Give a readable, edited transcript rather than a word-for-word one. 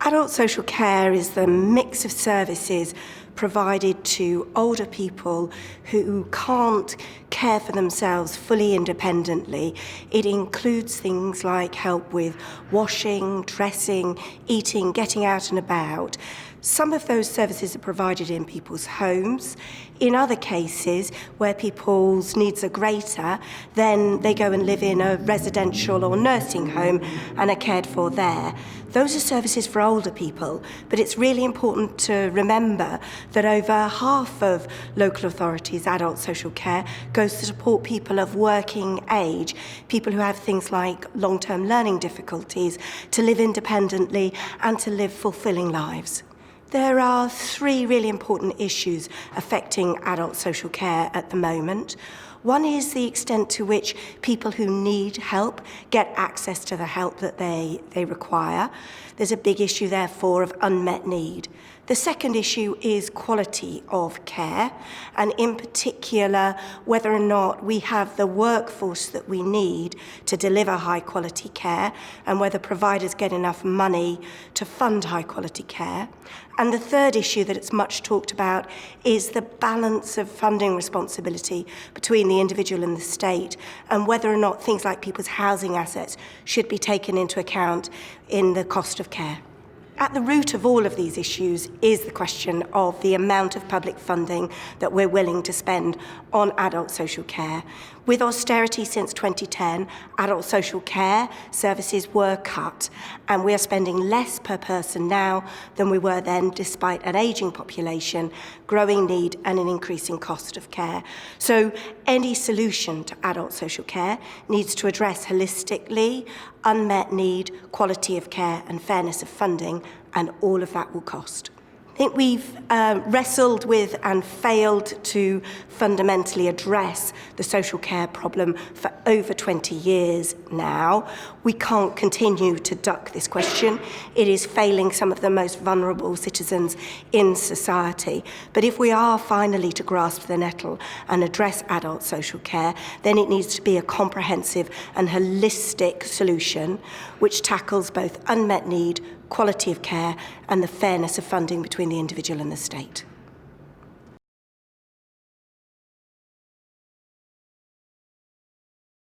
Adult social care is the mix of services provided to older people who can't care for themselves fully independently. It includes things like help with washing, dressing, eating, getting out and about. Some of those services are provided in people's homes. In other cases, where people's needs are greater, then they go and live in a residential or nursing home and are cared for there. Those are services for older people, but it's really important to remember that over half of local authorities' adult social care goes to support people of working age, people who have things like long-term learning difficulties, to live independently and to live fulfilling lives. There are three really important issues affecting adult social care at the moment. One is the extent to which people who need help get access to the help that they require. There's a big issue, therefore, of unmet need. The second issue is quality of care, and in particular, whether or not we have the workforce that we need to deliver high-quality care, and whether providers get enough money to fund high-quality care. And the third issue that it's much talked about is the balance of funding responsibility between the individual and the state, and whether or not things like people's housing assets should be taken into account in the cost of care. At the root of all of these issues is the question of the amount of public funding that we're willing to spend on adult social care. With austerity since 2010, adult social care services were cut, and we are spending less per person now than we were then, despite an ageing population, growing need and an increasing cost of care. So any solution to adult social care needs to address holistically unmet need, quality of care and fairness of funding, and all of that will cost. I think we've wrestled with and failed to fundamentally address the social care problem for over 20 years now. We can't continue to duck this question. It is failing some of the most vulnerable citizens in society. But if we are finally to grasp the nettle and address adult social care, then it needs to be a comprehensive and holistic solution which tackles both unmet need, quality of care and the fairness of funding between the individual and the state.